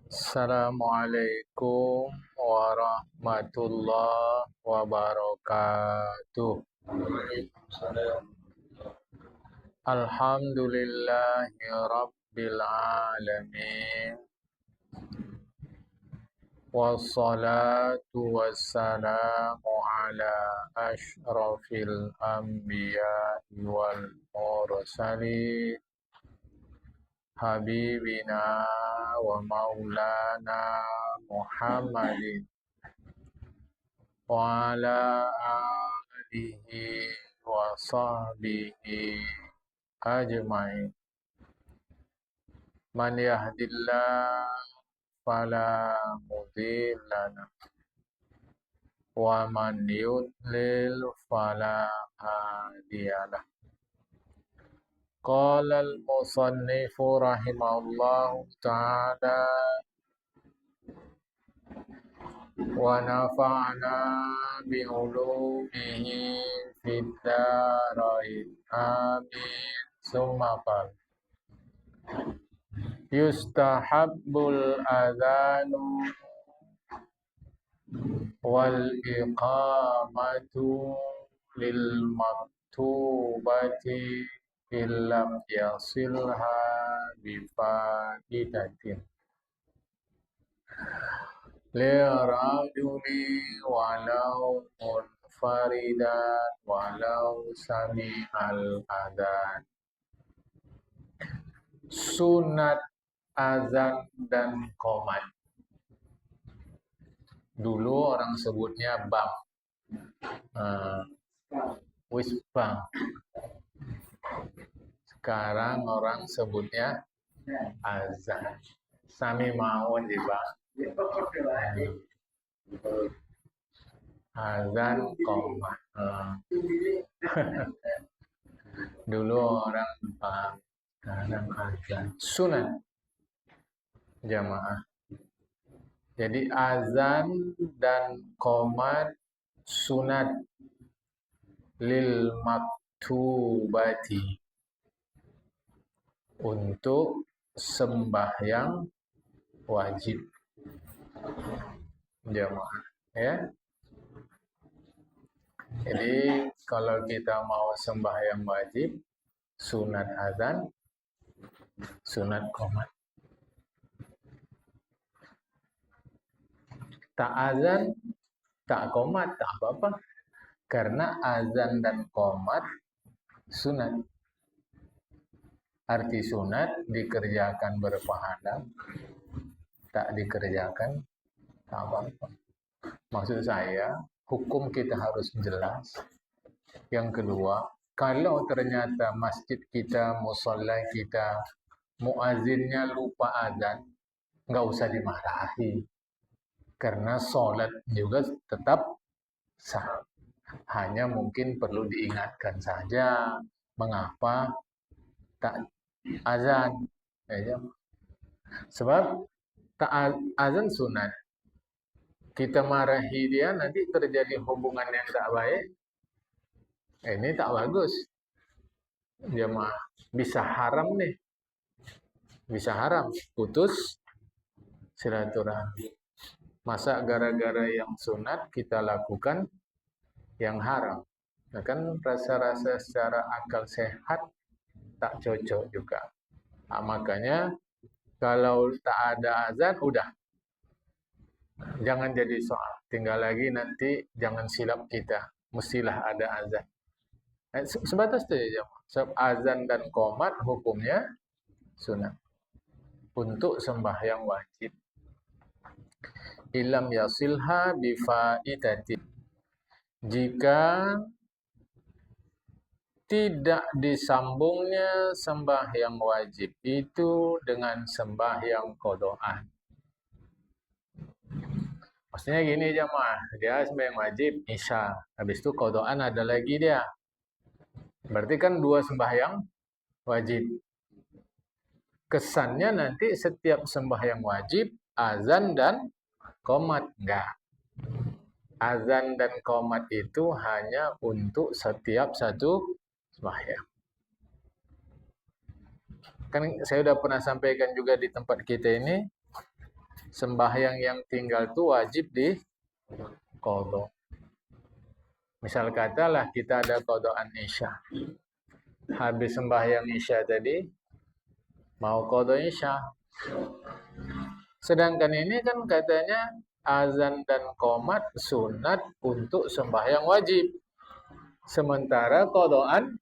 Assalamualaikum warahmatullahi wabarakatuh. Alhamdulillahi rabbil alamin. Wassalatu wassalamu ala ashrafil anbiya'i wal mursalin. Habibina wa maulana Muhammadin wa ala alihi wa sahbihi ajma'in. Man yahdillah fala mudilla wa man yudlil fala hadiyalah. Qala al-musannifu rahimahullahu ta'ala wa nafa'na bi'ulumihi fid darain amin summa qala yustahabbul adhanu wal iqamatu lil maktubati illam yasilha bifaidatin lirajuli walau munfaridan walau sami'al adhan. Sunat azan dan qomat. Dulu orang sebutnya bang, bang. Sekarang orang sebutnya azan. Sami mawon di bang. Azan qomat. Dulu orang bang, sekarang azan. Sunat jamaah. Jadi azan dan qomat sunat lil maktubati, untuk sembahyang wajib jamaah, ya. Jadi kalau kita mau sembahyang wajib, sunat azan, sunat qomat. Tak azan, tak qomat, tak apa-apa. Karena azan dan qomat sunat. Arti sunat dikerjakan berpahala, tak dikerjakan tak apa-apa. Maksud saya, hukum kita harus jelas. Yang kedua, kalau ternyata masjid kita, musalla kita, muazzinnya lupa azan, nggak usah dimarahi. Karena sholat juga tetap sah. Hanya mungkin perlu diingatkan saja mengapa tak azan. Ya, sebab tak azan sunat. Kita marahi dia, nanti terjadi hubungan yang tak baik. Ini tak bagus. Dia mah bisa haram nih. Bisa haram, putus silaturahmi. Masa gara-gara yang sunat kita lakukan yang haram? Nah, kan rasa-rasa secara akal sehat tak cocok juga. Nah, makanya kalau tak ada azan, udah. Jangan jadi soal. Tinggal lagi nanti jangan silap kita. Mestilah ada azan. Sebatas itu aja. Sebab azan dan qomat hukumnya sunat. Untuk sembahyang wajib. Ilam yasilha bifaidatin. Jika tidak disambungnya sembahyang wajib itu dengan sembahyang qodaan. Maksudnya gini jamaah, dia sembahyang wajib isya, habis itu qodaan ada lagi dia. Berarti kan dua sembahyang wajib. Kesannya nanti setiap sembahyang wajib azan dan qomat, enggak. Azan dan qomat itu hanya untuk setiap satu sembahyang. Kan saya sudah pernah sampaikan juga di tempat kita ini, sembahyang yang tinggal itu wajib di qadha. Misal katalah kita ada qadhaan Isya. Habis sembahyang Isya tadi, mau qadha Isya. Sedangkan ini kan katanya azan dan qomat sunat untuk sembahyang wajib. Sementara qadhaan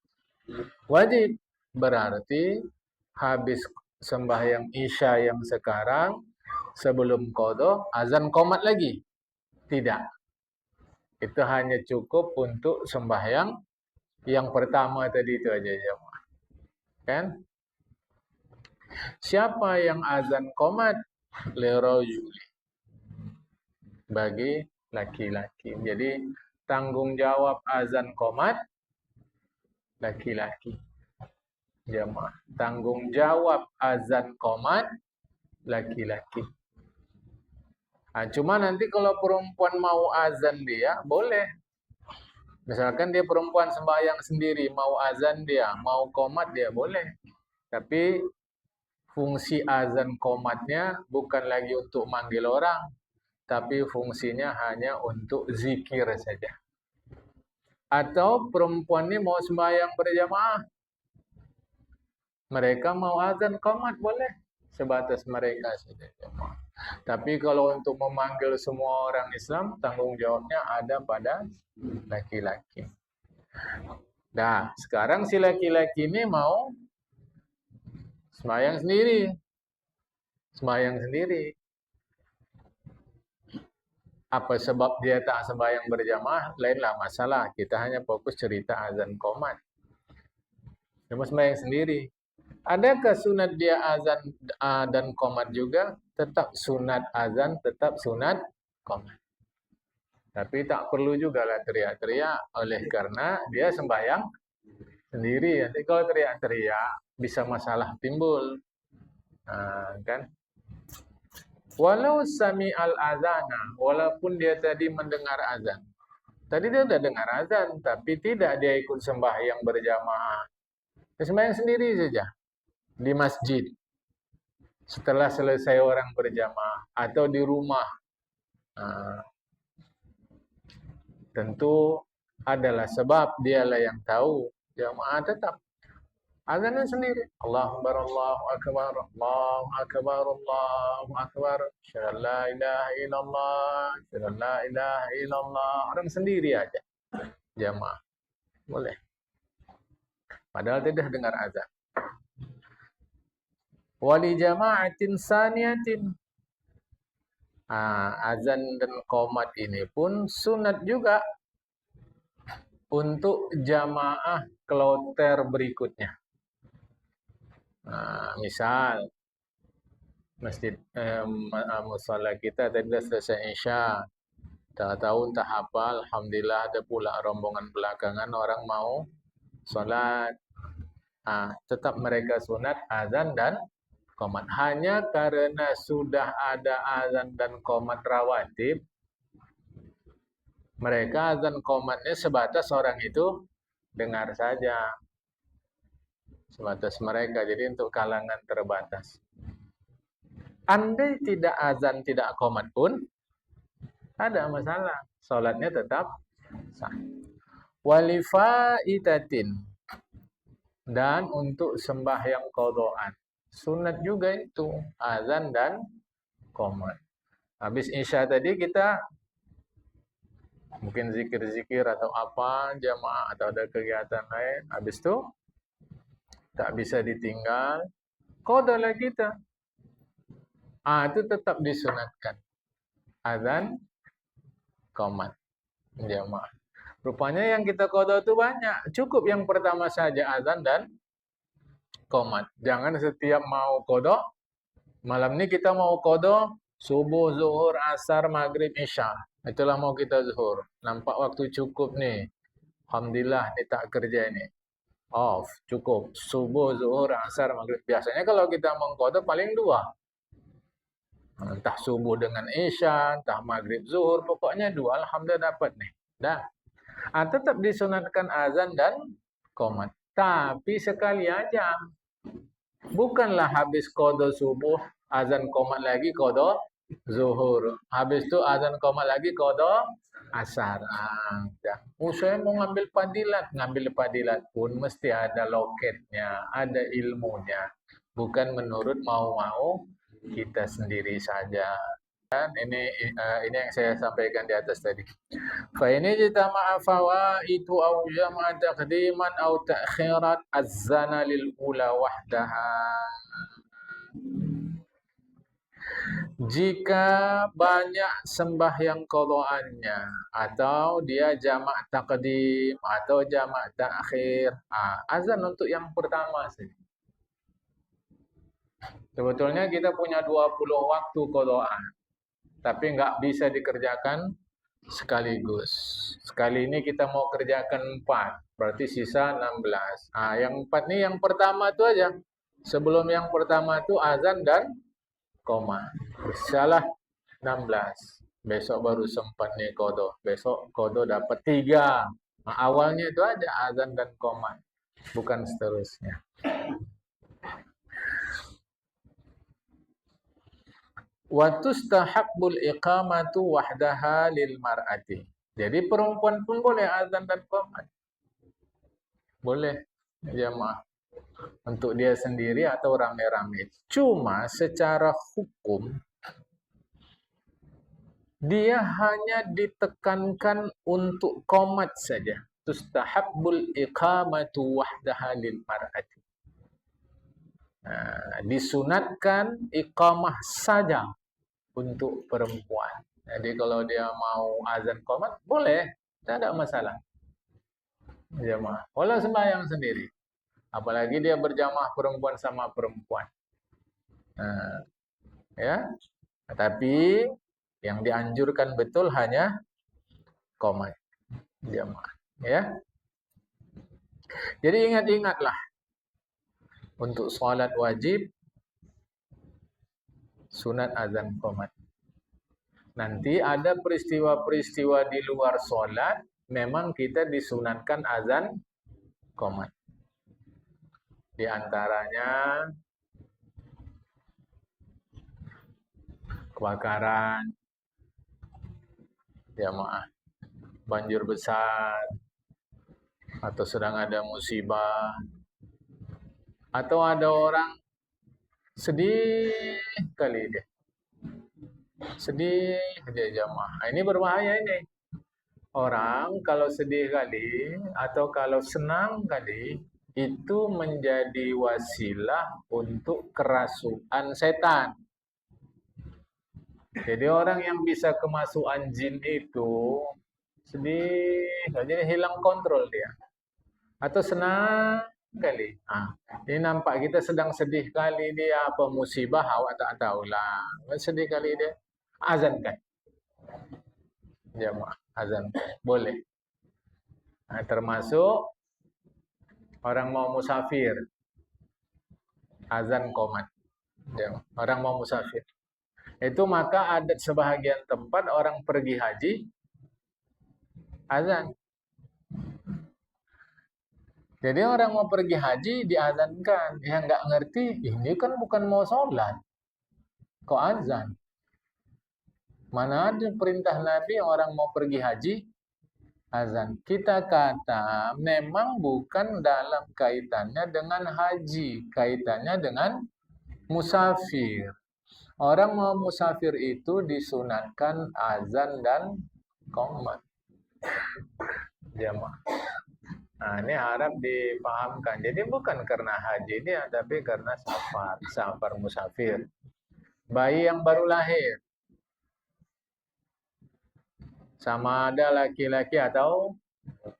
wajib. Berarti habis sembahyang Isya yang sekarang, sebelum qadha, azan qomat lagi? Tidak. Itu hanya cukup untuk sembahyang yang pertama tadi itu aja jemaah. Kan? Siapa yang azan qomat? Lirajuli. Bagi laki-laki. Jadi tanggung jawab azan qomat laki-laki. Jemaah. Tanggung jawab azan qomat laki-laki. Cuma nanti kalau perempuan mau azan dia, boleh. Misalkan dia perempuan sembahyang sendiri, mau azan dia, mau qomat dia, boleh. Tapi fungsi azan qomatnya bukan lagi untuk manggil orang, tapi fungsinya hanya untuk zikir saja. Atau perempuan ini mau sembahyang berjamaah, mereka mau azan qomat, boleh. Sebatas mereka saja. Tapi kalau untuk memanggil semua orang Islam, tanggung jawabnya ada pada laki-laki. Nah, sekarang si laki-laki ini mau sembahyang sendiri. Sembahyang sendiri. Apa sebab dia tak sembahyang berjamaah? Lainlah masalah. Kita hanya fokus cerita azan qomat. Dia mau sembahyang sendiri. Adakah sunat dia azan dan qomat juga? Tetap sunat azan, tetap sunat qomat. Tapi tak perlu juga lah teriak-teriak oleh karena dia sembahyang sendiri. Nanti kalau teriak-teriak bisa masalah timbul. Kan? Walau sami al-azana, walaupun dia tadi mendengar azan. Tadi dia sudah dengar azan, tapi tidak dia ikut sembahyang berjamaah. Dia sembahyang sendiri saja di masjid. Setelah selesai orang berjamaah atau di rumah. Tentu adalah sebab dialah yang tahu. Jamaah tetap azannya sendiri. Allahu Akbar, Allahu Akbar, Allahu Akbar, Allahu Akbar. Asyhadu la ilaha illallah, asyhadu la ilaha illallah. Orang sendiri aja. Jamaah. Boleh. Padahal tidak dengar azan. Wali jama'atin saniyatin. Azan dan qomat ini pun sunat juga untuk jamaah kloter berikutnya. Misal masjid musala kita tadi sudah selesai Isya, tak tahu entah apa, alhamdulillah ada pula rombongan belakangan orang mau sholat. Tetap mereka sunat azan dan qomat. Hanya karena sudah ada azan dan qomat rawatib, mereka azan qomatnya sebatas orang itu dengar saja. Sebatas mereka, jadi untuk kalangan terbatas. Andai tidak azan, tidak qomat pun, ada masalah. Sholatnya tetap sah. Walifaitatin. Dan untuk sembahyang qadhaan. Sunat juga itu, azan dan qomat. Habis Isya tadi kita mungkin zikir-zikir atau apa, jamaah atau ada kegiatan lain. Habis itu tak bisa ditinggal, qadha lah kita. Itu tetap disunatkan. Azan, qomat, jamaah. Rupanya yang kita qadha itu banyak. Cukup yang pertama saja azan dan qomat. Jangan setiap mau qadha, malam ini kita mau qadha subuh, zuhur, asar, maghrib, isya. Itulah mau kita zuhur. Nampak waktu cukup nih. Alhamdulillah ini tak kerja ini. Off, cukup. Subuh, zuhur, asar, maghrib. Biasanya kalau kita mau qadha paling 2. Entah subuh dengan isya, entah maghrib, zuhur. Pokoknya 2. Alhamdulillah dapat nih. Dah. Tetap disunatkan azan dan qomat. Tapi sekali aja. Bukanlah habis qadha subuh, azan qomat lagi qadha zuhur. Habis itu azan qomat lagi qada asar. Dah. Saya mau ngambil padilat pun mesti ada loketnya, ada ilmunya. Bukan menurut mau-mau kita sendiri saja. Ini yang saya sampaikan di atas tadi. Fa ini jitama'a fawaitu au jama'a taqdiman au ta'khirat az-zana lil ula wahdaha. Jika banyak sembahyang qada'annya atau dia jamak taqdim atau jamak takhir. Azan untuk yang pertama sih. Sebetulnya kita punya 20 waktu qada'an, tapi nggak bisa dikerjakan sekaligus. Sekali ini kita mau kerjakan 4, berarti sisa 16. Yang 4 nih yang pertama itu aja. Sebelum yang pertama itu azan dan koma. Salah 16. Besok baru sempat nih kodo. Besok kodo dapat 3. Awalnya itu aja azan dan koma. Bukan seterusnya. Wa tustahabbul iqamatu wahdaha lil mar'ati. Jadi perempuan pun boleh azan dan qomat. Boleh jamaah. Untuk dia sendiri atau rame-rame. Cuma secara hukum dia hanya ditekankan untuk qomat saja. Tustahabbul iqamatu wahdaha lil mar'ati. Disunatkan iqamah saja untuk perempuan. Jadi kalau dia mau azan qomat boleh, tidak ada masalah. Jamaah. Walau sembahyang sendiri. Apalagi dia berjamaah perempuan sama perempuan. Ya. Tapi yang dianjurkan betul hanya qomat jamaah. Ya. Jadi ingat-ingatlah untuk sholat wajib sunat azan qomat. Nanti ada peristiwa-peristiwa di luar sholat, memang kita disunatkan azan qomat. Di antaranya kebakaran, jamaah, banjir besar, atau sedang ada musibah, atau ada orang sedih kali dia. Sedih dia jamaah. Ini berbahaya ini. Orang kalau sedih kali atau kalau senang kali itu menjadi wasilah untuk kerasukan setan. Jadi orang yang bisa kemasukan jin itu sedih, jadi hilang kontrol dia. Atau senang kali. Ini nampak kita sedang sedih kali dia apa musibah awak tak tahulah. Sedih kali dia. Azankan. Jamaah, azankan. Boleh. Termasuk orang mau musafir. Azan qomat. Orang mau musafir. Itu maka ada sebahagian tempat orang pergi haji azan. Jadi orang mau pergi haji diazankan. Yang nggak ngerti, ini kan bukan mau sholat. Kok azan? Mana ada perintah Nabi orang mau pergi haji azan. Kita kata memang bukan dalam kaitannya dengan haji. Kaitannya dengan musafir. Orang mau musafir itu disunatkan azan dan qomat. Jamaah. Ini harap dipahamkan. Jadi bukan karena haji dia, tapi karena safar musafir. Bayi yang baru lahir. Sama ada laki-laki atau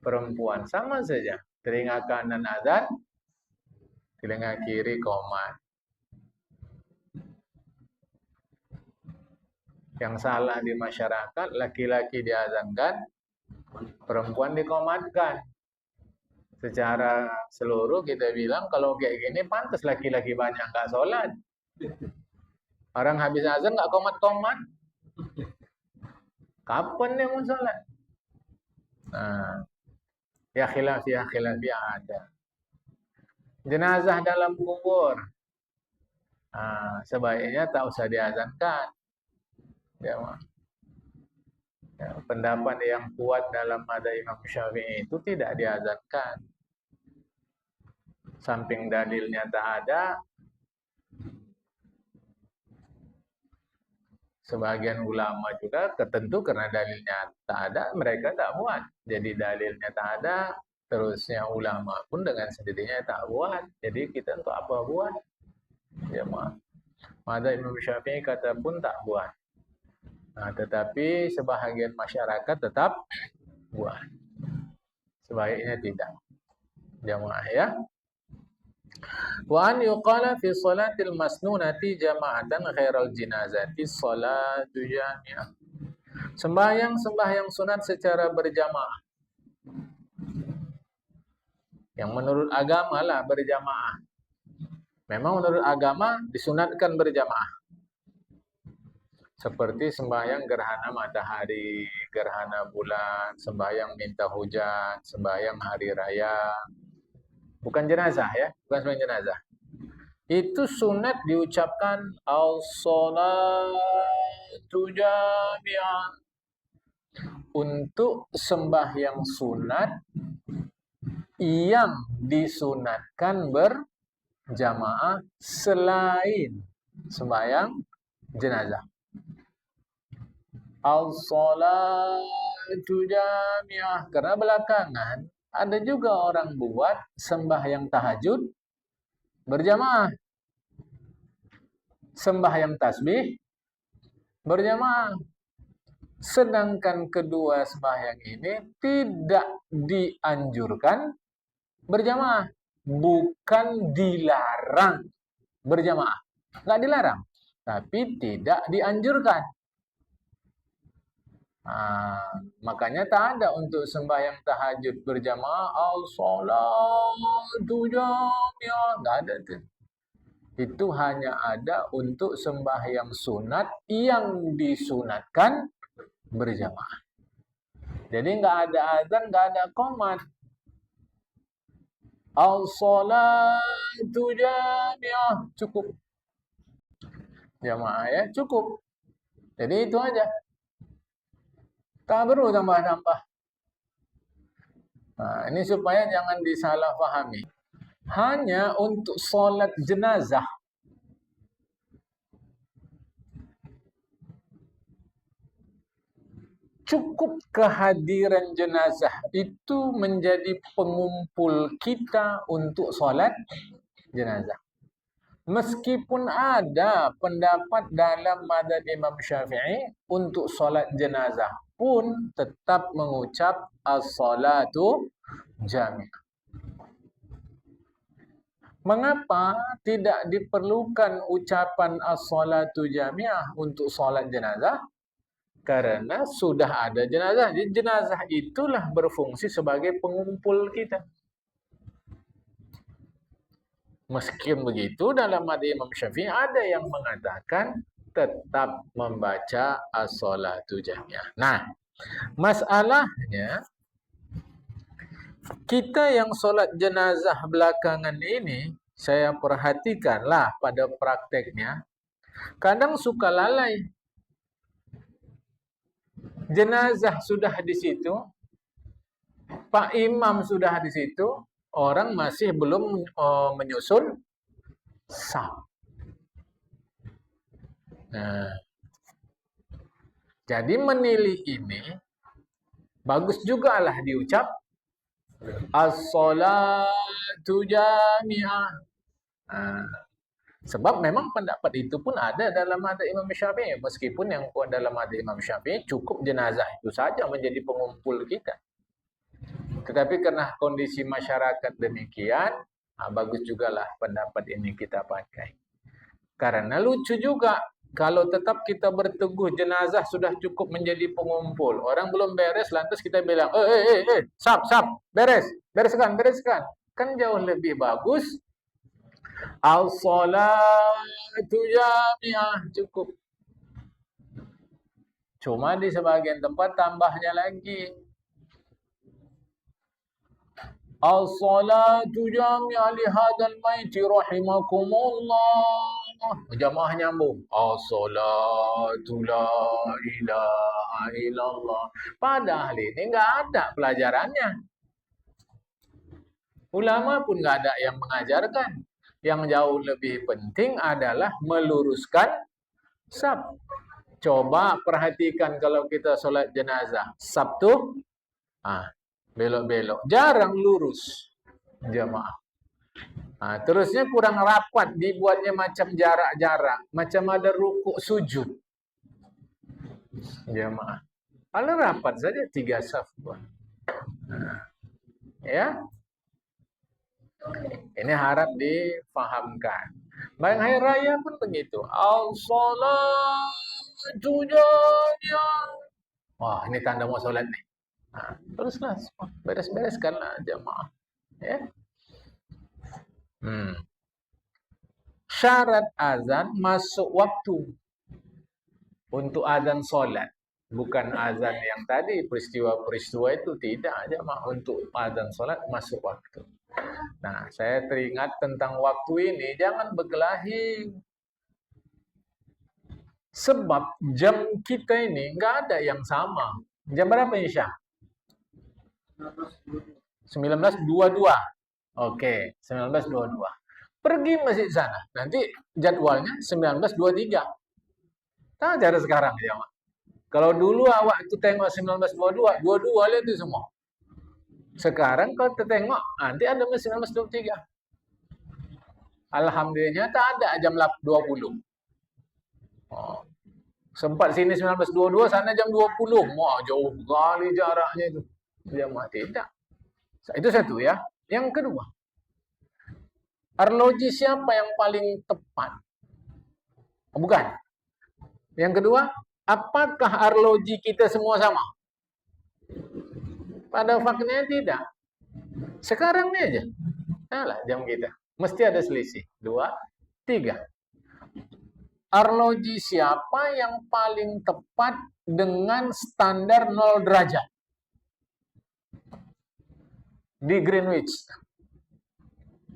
perempuan. Sama saja. Telinga kanan azan, telinga kiri qomat. Yang salah di masyarakat, laki-laki diazankan, perempuan dikomatkan. Secara seluruh kita bilang kalau kayak gini pantas laki-laki banyak nggak sholat. Orang habis azan nggak komat-komat. Kapan dia mau sholat? Ya khilafiyah ada. Jenazah dalam kubur. Sebaiknya tak usah diazankan. Jamaah. Ya, pendapat yang kuat dalam madzhab Imam Syafi'i itu tidak diazankan. Samping dalilnya tak ada, sebagian ulama juga tertentu karena dalilnya tak ada, mereka tak buat. Jadi dalilnya tak ada, terusnya ulama pun dengan sendirinya tak buat. Jadi kita untuk apa buat? Ya, madzhab Imam Syafi'i kata pun tak buat. Nah, tetapi sebahagian masyarakat tetap buat. Sebaiknya tidak. Jamaah ya. Wa an yuqala fi salatil masnunati jama'atan khairal jinazati salatu jami'ah. Sembahyang sunat secara berjamaah. Yang menurut agama lah berjamaah. Memang menurut agama disunatkan berjamaah. Seperti sembahyang gerhana matahari, gerhana bulan, sembahyang minta hujan, sembahyang hari raya. Bukan jenazah ya, bukan sembahyang jenazah. Itu sunat diucapkan as-salatu jami'ah. Untuk sembahyang sunat yang disunatkan berjamaah selain sembahyang jenazah. As-salatu jami'ah. Karena belakangan ada juga orang buat sembahyang tahajud berjamaah. Sembahyang tasbih berjamaah. Sedangkan kedua sembahyang ini tidak dianjurkan berjamaah. Bukan dilarang berjamaah. Nggak dilarang. Tapi tidak dianjurkan. Makanya tak ada untuk sembahyang tahajud berjamaah as-salatu jami'ah, nggak ada tuh. Itu hanya ada untuk sembahyang sunat yang disunatkan berjamaah. Jadi nggak ada azan, nggak ada qomat. As-salatu jami'ah, cukup. Jamaah ya, cukup. Jadi itu aja. Tak perlu tambah-tambah. Ini supaya jangan disalahfahami. Hanya untuk solat jenazah. Cukup kehadiran jenazah itu menjadi pengumpul kita untuk solat jenazah. Meskipun ada pendapat dalam madzhab Imam Syafi'i untuk solat jenazah pun tetap mengucap as-salatu jami'ah. Mengapa tidak diperlukan ucapan as-salatu jami'ah untuk solat jenazah? Karena sudah ada jenazah. Jadi jenazah itulah berfungsi sebagai pengumpul kita. Meskipun begitu, dalam madzhab Imam Syafi'i ada yang mengatakan tetap membaca as-salatu jami'ah. Nah, masalahnya kita yang solat jenazah belakangan ini, saya perhatikanlah pada prakteknya, kadang suka lalai. Jenazah sudah di situ, Pak Imam sudah di situ, orang masih belum menyusun saf. Nah, jadi menilai ini bagus juga lah diucap as-salatu jami'ah. Sebab memang pendapat itu pun ada dalam madzhab Imam Syafi'i. Meskipun yang kuat dalam madzhab Imam Syafi'i cukup jenazah itu saja menjadi pengumpul kita. Tetapi karena kondisi masyarakat demikian, bagus jugalah pendapat ini kita pakai. Karena lucu juga, kalau tetap kita berteguh jenazah sudah cukup menjadi pengumpul. Orang belum beres, lantas kita bilang, sap, bereskan. Kan jauh lebih bagus. As-salatu jami'ah, cukup. Cuma di sebagian tempat tambahnya lagi. As-salatu jami'ah li hadzal maiti rahimakumullah. Jamaah nyambung. As-salatu la ilaha illallah. Padahal ini nggak ada pelajarannya. Ulama pun nggak ada yang mengajarkan. Yang jauh lebih penting adalah meluruskan saf. Coba perhatikan kalau kita sholat jenazah. Sabtu, belok-belok. Jarang lurus jamaah. Terusnya kurang rapat, dibuatnya macam jarak-jarak. Macam ada rukuk sujud. Jamaah. Kalau rapat saja 3 saf. Ya. Ini harap difahamkan. Bayang hari raya pun begitu. As-salatu jami'an. Wah, ini tanda mau sholat nih. Teruslah, beres-bereskanlah jamaah. Ya. Syarat azan masuk waktu untuk azan sholat. Bukan azan yang tadi, peristiwa-peristiwa itu tidak aja, untuk azan sholat masuk waktu. Nah, saya teringat tentang waktu ini, jangan berkelahi. Sebab jam kita ini nggak ada yang sama. Jam berapa Isya? 19.22. Oke, 19.22. Pergi masjid sana. Nanti jadwalnya 19.23. Nah, cara sekarang ya, Mak. Kalau dulu awak itu tengok 19.22, 22 lihat itu semua. Sekarang kalau kita tengok, nanti ada 19.23. Alhamdulillah tak ada jam 20. Sempat sini 19.22, sana jam 20. Wah, jauh kali jaraknya itu. Jamaah tidak. Itu satu ya. Yang kedua, arloji siapa yang paling tepat? Bukan. Yang kedua, apakah arloji kita semua sama? Pada faktanya tidak. Sekarang ini aja. Nah, jam kita. Mesti ada selisih. 2, 3. Arloji siapa yang paling tepat dengan standar 0 derajat? Di Greenwich.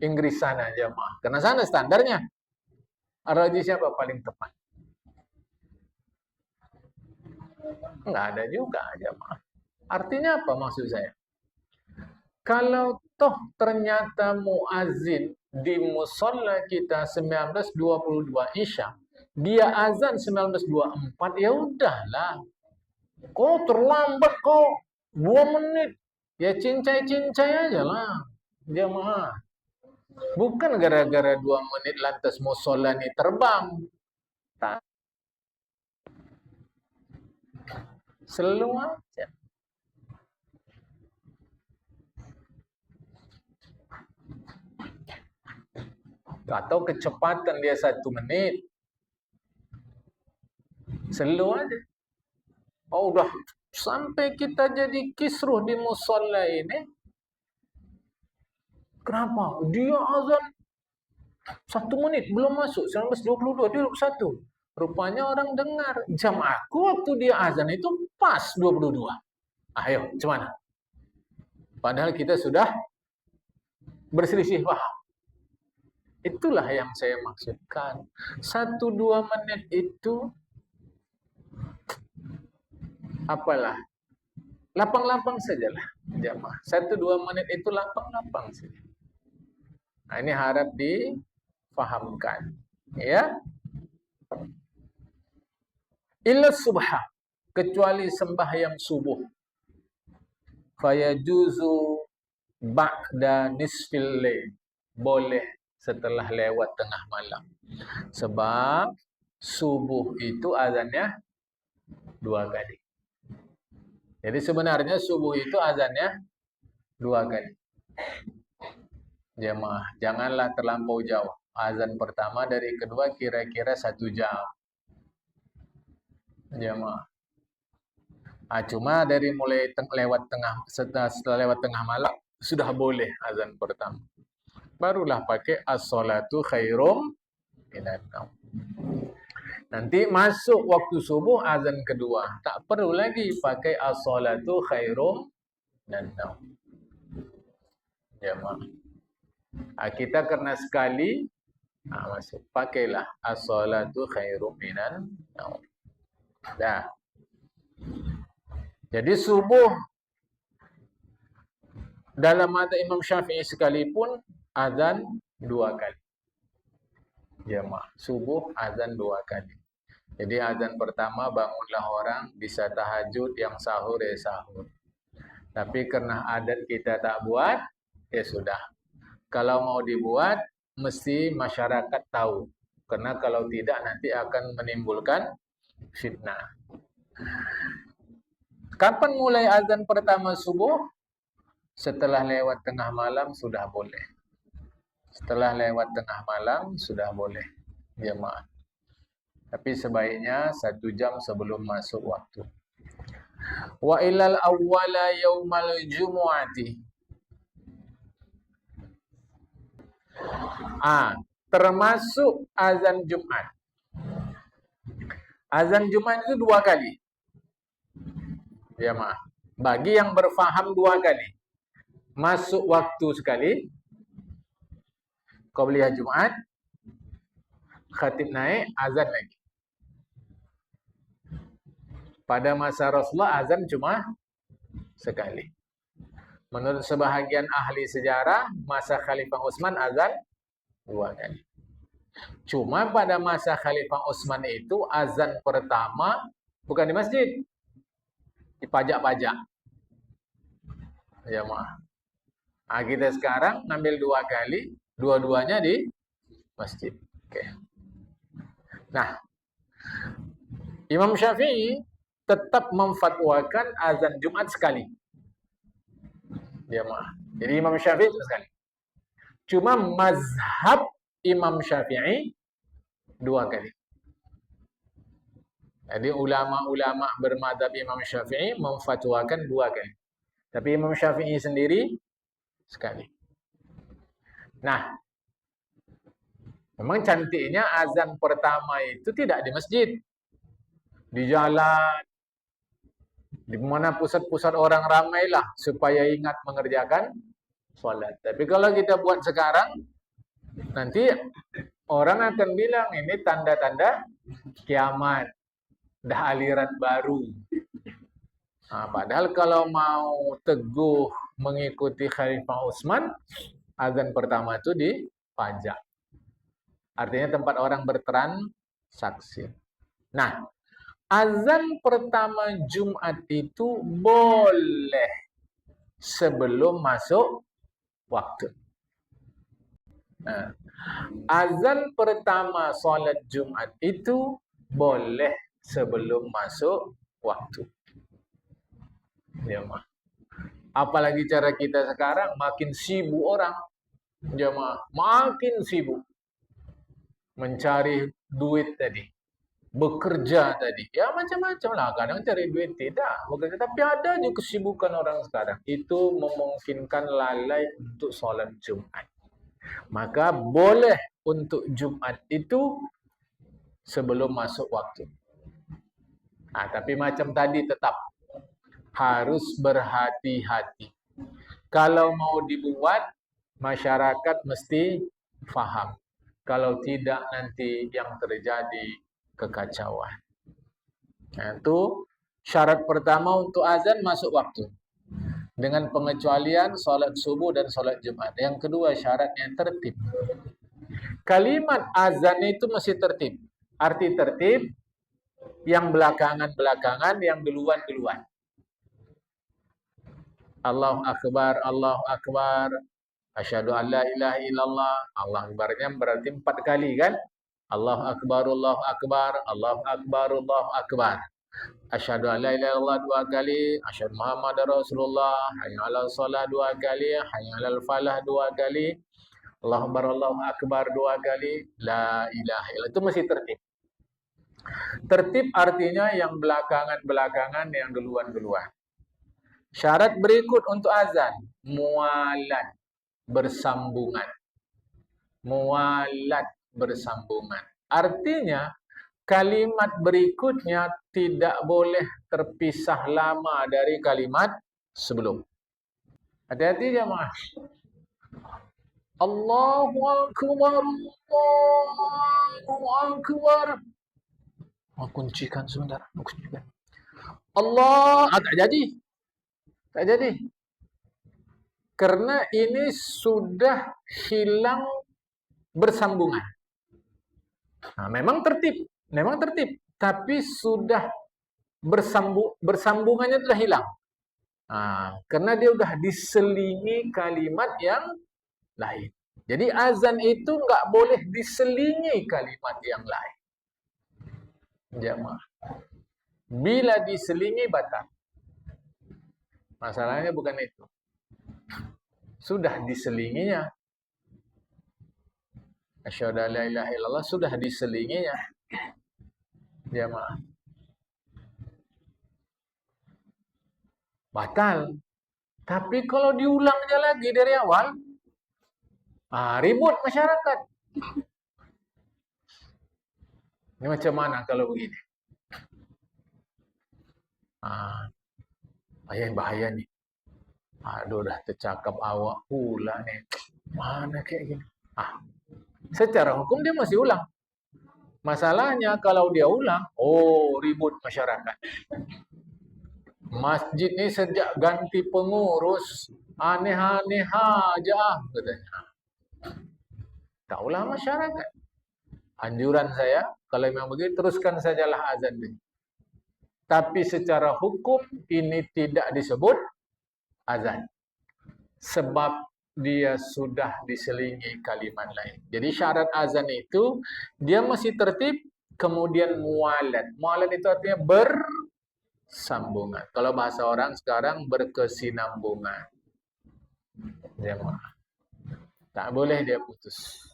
Inggris sana jamaah. Karena sana standarnya. Arloji siapa paling tepat? Enggak ada juga jamaah. Artinya apa maksud saya? Kalau toh ternyata muazin di musola kita 19.22 Isya, dia azan 19.24, ya udahlah. Kok terlambat kok 2 menit. Ya cincai-cincai aja lah. Jamaah. Bukan gara-gara 2 menit lantas musola ini terbang. Tak. Selalu aja. Atau kecepatan dia 1 menit. Selalu aja. Oh, udah sampai kita jadi kisruh di musola ini. Kenapa? Dia azan 1 menit belum masuk, 19.22 dia 21. Rupanya orang dengar. Jam aku waktu dia azan itu pas 22. Ayo, gimana? Padahal kita sudah berselisih paham. Itulah yang saya maksudkan. 1-2 menit itu apalah, lapang-lapang sajalah jamaah. 1-2 menit itu lapang-lapang saja. Nah, ini harap difahamkan, ya. Illa subha, kecuali sembahyang subuh. Fayajuzu ba'da nisfil lail, boleh setelah lewat tengah malam. Sebab subuh itu azannya 2 kali. Jadi sebenarnya subuh itu azannya 2 kali. Jemaah, janganlah terlampau jauh. Azan pertama dari kedua kira-kira 1 jam. Jemaah. Cuma dari mulai lewat tengah, setelah lewat tengah malam sudah boleh azan pertama. Barulah pakai as-salatu khairum minan naum. Nanti masuk waktu subuh azan kedua, tak perlu lagi pakai as-salatu khairum minan naum. Jemaah. Kita karena sekali Masuk. Pakailah as-salatu khairum minan naum. Dah. Jadi subuh dalam mata Imam Syafi'i sekalipun azan 2 kali. Jemaah, subuh azan 2 kali. Jadi azan pertama bangunlah orang, bisa tahajud, yang sahur ya sahur. Tapi karena adat kita tak buat, ya sudah. Kalau mau dibuat, mesti masyarakat tahu. Karena kalau tidak nanti akan menimbulkan fitnah. Kapan mulai azan pertama subuh? Setelah lewat tengah malam sudah boleh. Setelah lewat tengah malam sudah boleh, jemaah. Tapi sebaiknya 1 jam sebelum masuk waktu. Wa ilal awwala yaumal jumu'ati. Termasuk azan Jumat. Azan Jumat itu 2 kali. Ya maaf. Bagi yang berfaham 2 kali. Masuk waktu sekali. Qabliyah Jumat. Khatib naik, azan lagi. Pada masa Rasulullah azan cuma sekali. Menurut sebahagian ahli sejarah, masa Khalifah Utsman azan 2 kali. Cuma pada masa Khalifah Utsman itu azan pertama bukan di masjid, di pajak-pajak. Ya maaf. Kita sekarang ngambil 2 kali, dua-duanya di masjid. Oke. Nah, Imam Syafi'i tetap memfatwakan azan Jumat sekali. Ya maaf. Jadi Imam Syafi'i sekali. Cuma mazhab Imam Syafi'i 2 kali. Jadi ulama-ulama bermadzhab Imam Syafi'i memfatwakan 2 kali. Tapi Imam Syafi'i sendiri sekali. Nah, memang cantiknya azan pertama itu tidak di masjid. Di jalan, di mana pusat-pusat orang ramailah supaya ingat mengerjakan sholat. Tapi kalau kita buat sekarang, nanti orang akan bilang ini tanda-tanda kiamat, dah aliran baru. Padahal kalau mau teguh mengikuti Khalifah Utsman, azan pertama itu di pajak. Artinya tempat orang bertransaksi. Nah, azan pertama Jumat itu boleh sebelum masuk waktu. Nah, azan pertama solat Jumat itu boleh sebelum masuk waktu. Jemaah. Apalagi cara kita sekarang makin sibuk orang. Jemaah, makin sibuk mencari duit tadi. Bekerja tadi. Ya macam-macam lah. Kadang cari duit tidak. Bekerja. Tapi ada juga kesibukan orang sekarang. Itu memungkinkan lalai untuk solat Jumat. Maka boleh untuk Jumat itu sebelum masuk waktu. Tapi macam tadi tetap harus berhati-hati. Kalau mau dibuat, masyarakat mesti faham. Kalau tidak nanti yang terjadi kekacauan. Itu syarat pertama untuk azan masuk waktu. Dengan pengecualian solat subuh dan solat Jumat. Yang kedua syaratnya tertib. Kalimat azan itu mesti tertib. Arti tertib yang belakangan-belakangan, yang duluan-duluan. Allahu Akbar, Allahu Akbar. Asyhadu an la ilaha illallah. Allah Akbarnya berarti 4 kali kan? Allahu Akbar, Allahu Akbar, Allahu Akbar, Allahu Akbar. Asyhadu an la ilaha illallah 2 kali, asyhadu Muhammadar Rasulullah, hayya 'alal shalah 2 kali, hayya 'alal falah 2 kali. Allahu Akbar, Allahu Akbar 2 kali, la ilaha illallah. Itu mesti tertib. Tertib artinya yang belakangan-belakangan, yang duluan-duluan. Syarat berikut untuk azan, mualat, bersambungan. Mualat, bersambungan. Artinya, kalimat berikutnya tidak boleh terpisah lama dari kalimat sebelum. Hati-hati jemaah. Allahu Akbar, Allahu Akbar. Kuncikan sebentar, kuncikan. Allah, tak jadi. Tak jadi. Karena ini sudah hilang bersambungan. Nah, memang tertib, tapi sudah bersambungannya sudah hilang. Nah, karena dia sudah diselingi kalimat yang lain. Jadi azan itu nggak boleh diselingi kalimat yang lain. Jamaah. Bila diselingi batal. Masalahnya bukan itu. Sudah diselinginya. Asyhadu an la ilaha illallah sudah diselinginya. Jamaah. Batal. Tapi kalau diulangnya lagi dari awal, ribut masyarakat. Ini macam mana kalau begini? Bahaya nih. Aduh, dah tercakap awak pula nih. Mana kayak gini? Secara hukum dia masih ulang. Masalahnya kalau dia ulang, ribut masyarakat. Masjid ini sejak ganti pengurus, aneh-aneh aja katanya. Tak ulah masyarakat. Anjuran saya, kalau memang begitu, teruskan sajalah azan ini. Tapi secara hukum ini tidak disebut azan. Sebab dia sudah diselingi kalimat lain. Jadi syarat azan itu, dia masih tertib, kemudian mualat. Mualat itu artinya bersambungan. Kalau bahasa orang sekarang berkesinambungan. Tak boleh dia putus.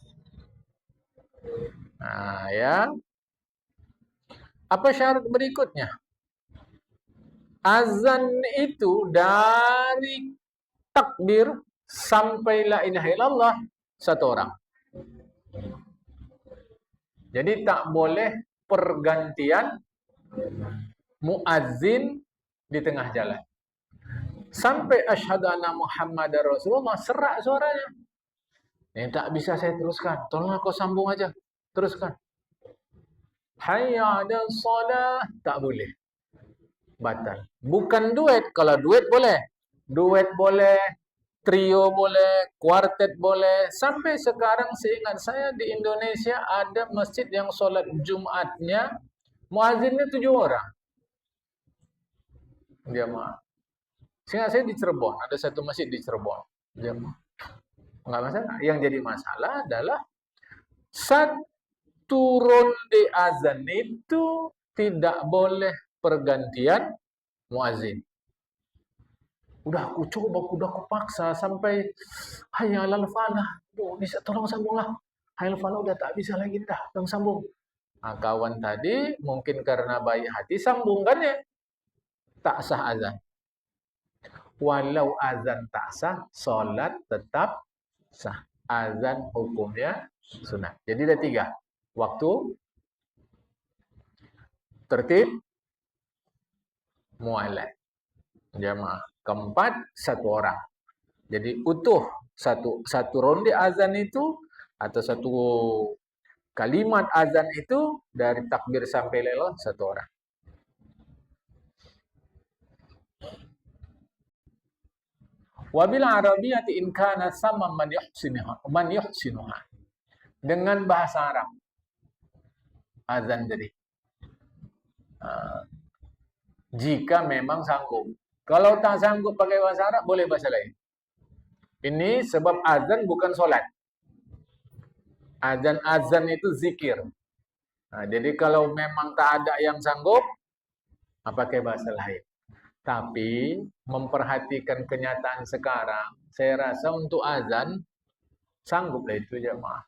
Ya. Apa syarat berikutnya? Azan itu dari takbir sampai la ilaha illallah satu orang. Jadi tak boleh pergantian muazzin di tengah jalan. Sampai asyhadu anna Muhammadar Rasulullah serak suaranya. Ini tak bisa saya teruskan. Tolonglah kau sambung aja. Teruskan. Hayya 'alas shalah, tak boleh. Batal. Bukan duet. Kalau duet boleh. Duet boleh, trio boleh, kuartet boleh. Sampai sekarang seingat saya di Indonesia ada masjid yang solat Jumatnya muazzinnya 7 orang. Jamaah. Seingat saya di Cirebon, ada satu masjid di Cirebon. Jamaah. Enggak masalah. Yang jadi masalah adalah satu ronde azan itu tidak boleh pergantian muazzin. Udah aku coba, udah aku paksa sampai hayya 'alal falah. Bisa tolong sambunglah. Hayya 'alal falah udah tak bisa lagi dah, tolong sambung. Kawan tadi mungkin karena baik hati sambung kan ya. Tak sah azan. Walau azan tak sah, salat tetap sah. Azan hukumnya sunat. Jadi ada 3. Waktu, tertib, mualat. Jamaah. Keempat, satu orang. Jadi utuh satu ronde azan itu atau satu kalimat azan itu dari takbir sampai la satu orang. Wabil arabiyyati in kana sama man yuhsinuha. Dengan bahasa Arab. Azan jadi. Jika memang sanggup. Kalau tak sanggup pakai bahasa Arab, boleh bahasa lain. Ini sebab azan bukan solat. Azan itu zikir. Jadi kalau memang tak ada yang sanggup, pakai bahasa lain. Tapi memperhatikan kenyataan sekarang, saya rasa untuk azan sangguplah itu jemaah.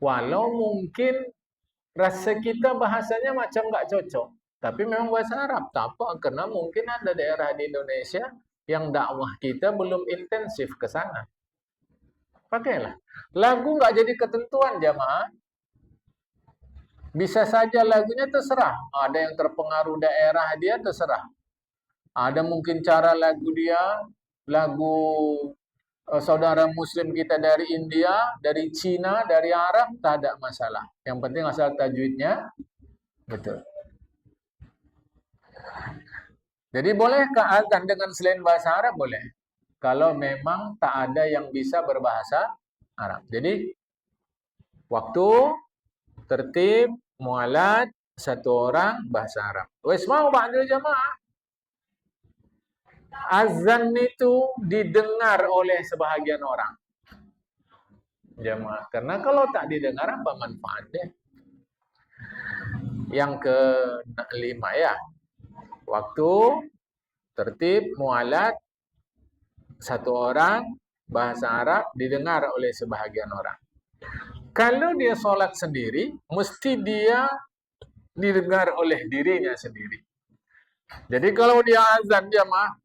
Walau mungkin rasa kita bahasanya macam nggak cocok. Tapi memang bahasa Arab. Tak apa, karena mungkin ada daerah di Indonesia yang dakwah kita belum intensif ke sana. Pakailah. Lagu nggak jadi ketentuan jamaah. Bisa saja lagunya terserah. Ada yang terpengaruh daerah dia terserah. Ada mungkin cara lagu dia, lagu saudara muslim kita dari India, dari Cina, dari Arab, tak ada masalah. Yang penting asal tajwidnya betul. Jadi bolehkah azan dengan selain bahasa Arab? Boleh. Kalau memang tak ada yang bisa berbahasa Arab. Jadi waktu, tertib, mualat, satu orang bahasa Arab. Wesma'u ba'dal jamaah. Azan itu didengar oleh sebahagian orang. Jamaah. Karena kalau tak didengar apa manfaatnya? Yang kelima ya. Waktu, tertib, mualat, satu orang bahasa Arab didengar oleh sebahagian orang. Kalau dia sholat sendiri, mesti dia didengar oleh dirinya sendiri. Jadi kalau dia azan jamaah,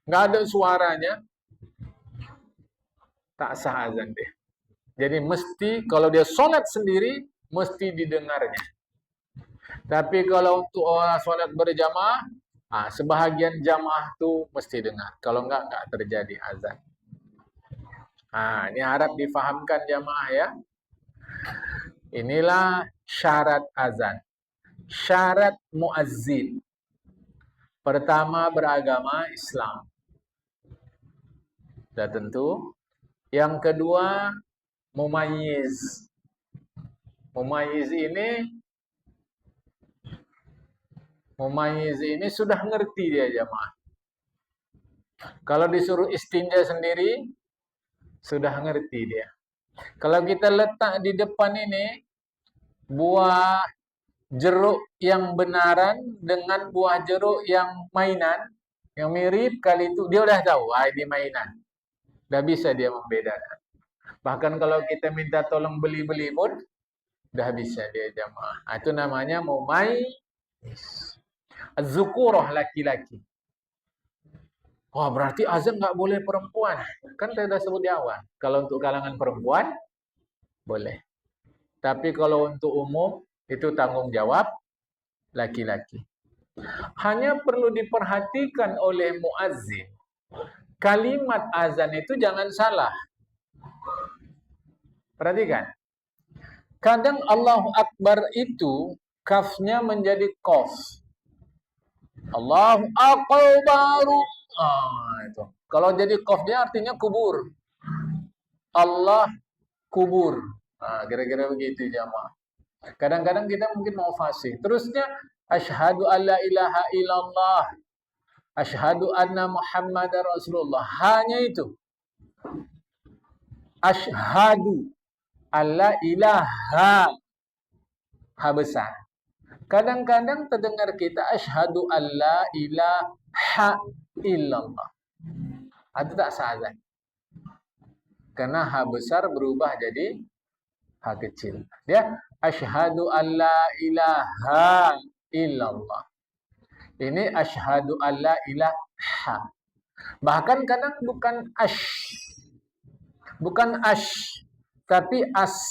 nggak ada suaranya, tak sah azan dia. Jadi mesti kalau dia sholat sendiri, mesti didengarnya. Tapi kalau untuk orang sholat berjamaah, sebahagian jamaah tuh mesti dengar. Kalau nggak terjadi azan. Ini harap difahamkan jamaah ya. Inilah syarat azan. Syarat muazzin. Pertama, beragama Islam. Sudah tentu. Yang kedua, mumayyiz. Mumayyiz ini sudah ngerti dia jamaah. Kalau disuruh istinja sendiri, sudah ngerti dia. Kalau kita letak di depan ini buah jeruk yang benaran dengan buah jeruk yang mainan, yang mirip kali itu, dia udah tahu, ini mainan. Udah bisa dia membedakan. Bahkan kalau kita minta tolong beli-beli pun, udah bisa dia jamaah. Itu namanya mumayyiz. Az-zukurah, laki-laki. Berarti azan nggak boleh perempuan. Kan saya sudah sebut di awal. Kalau untuk kalangan perempuan, boleh. Tapi kalau untuk umum, itu tanggung jawab laki-laki. Hanya perlu diperhatikan oleh muazzin. Kalimat azan itu jangan salah. Perhatikan. Kadang Allahu Akbar itu, kafnya menjadi qaf. Allahu Akbar. Itu. Kalau jadi qaf dia artinya kubur. Allah kubur. Kira-kira begitu jamaah. Kadang-kadang kita mungkin mau fasih. Terusnya asyhadu alla ilaha illallah. Asyhadu anna Muhammadar Rasulullah. Hanya itu. Asyhadu alla ilaha. Ha besar. Kadang-kadang terdengar kita asyhadu alla ilaha illallah. Itu tak sah azan. Karena ha besar berubah jadi ha kecil. Ya, asyhadu alla ilaha illallah. Ini asyhadu alla ilaha. Bahkan kadang bukan tapi as.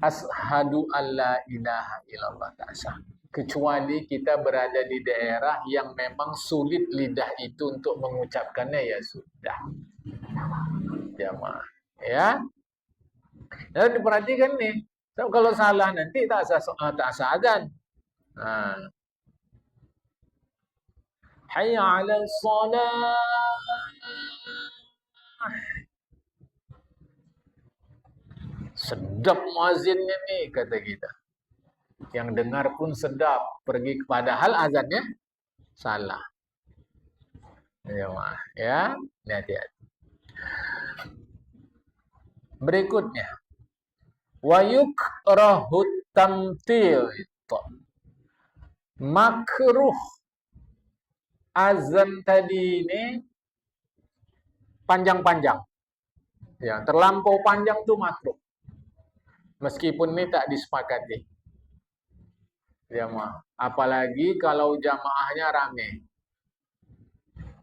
Asyhadu alla ilaha illallah tak sah. Kecuali kita berada di daerah yang memang sulit lidah itu untuk mengucapkannya, ya sudah. Jamaah. Ya. Lalu diperhatikan nih. Kalau salah nanti tak sah azan. Hayya 'alal shalah. Sedap muazzinnya nih, kata kita. Yang dengar pun sedap. Pergi padahal azannya salah. Ya, hati-hati. Berikutnya, wa yukrahut tamthil. Makruh azan tadi ini panjang-panjang. Ya, terlampau panjang tuh makruh. Meskipun ini tak disepakati. Ya, apalagi kalau jamaahnya rame.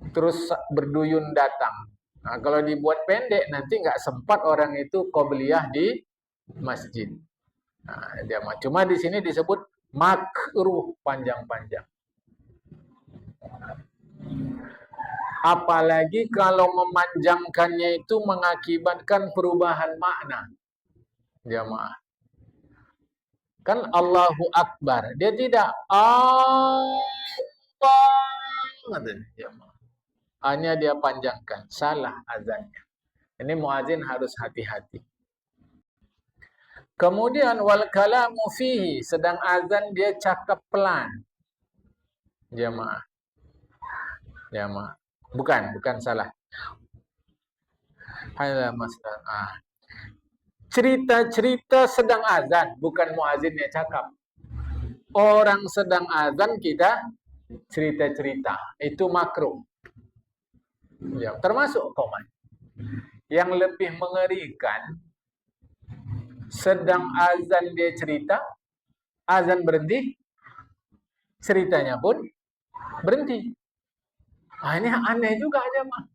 Terus berduyun datang. Kalau dibuat pendek nanti nggak sempat orang itu qobliyah di masjid. Cuma di sini disebut makruh panjang-panjang. Apalagi kalau memanjangkannya itu mengakibatkan perubahan makna. Jamaah. Kan Allahu Akbar. Dia tidak Allah. Jamaah. Hanya dia panjangkan. Salah azannya. Ini muazin harus hati-hati. Kemudian wal kalamu fihi, sedang azan dia cakap pelan. Jamaah. Jamaah. Bukan salah. Cerita-cerita sedang azan, bukan muazin yang cakap. Orang sedang azan kita cerita-cerita, itu makruh. Ya, termasuk qomat. Yang lebih mengerikan, sedang azan dia cerita, azan berhenti, ceritanya pun berhenti. Ini aneh juga aja mah.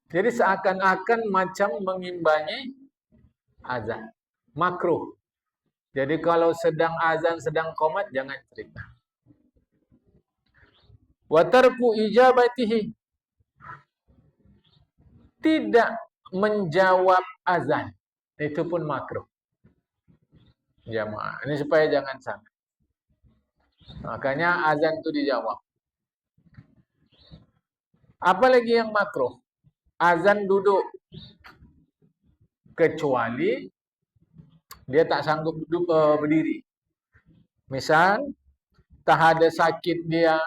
Jadi seakan-akan macam mengimbangi azan. Makruh. Jadi kalau sedang azan, sedang qomat, jangan cerita. Wa tarku ijabatihi, tidak menjawab azan, itu pun makruh. Jamaah. Ini supaya jangan salah. Makanya azan itu dijawab. Apalagi yang makruh? Azan duduk. Kecuali dia tak sanggup duduk berdiri. Misal, tak ada sakit dia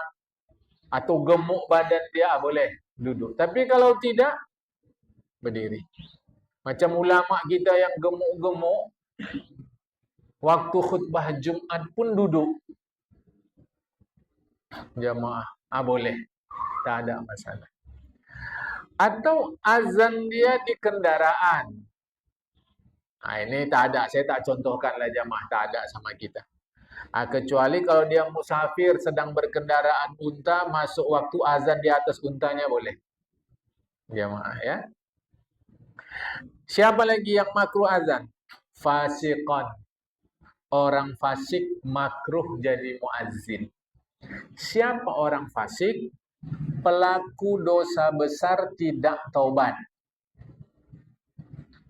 atau gemuk badan dia, boleh duduk. Tapi kalau tidak, berdiri. Macam ulama kita yang gemuk-gemuk, waktu khutbah Jumat pun duduk. Jamaah, boleh. Tak ada masalah. Atau azan dia di kendaraan. Ini tak ada. Saya tak contohkanlah jamaah. Tak ada sama kita. Kecuali kalau dia musafir sedang berkendaraan unta, masuk waktu azan di atas untanya boleh. Jamaah ya. Siapa lagi yang makruh azan? Fasiqan. Orang fasik makruh jadi muazzin. Siapa orang fasik? Pelaku dosa besar tidak taubat.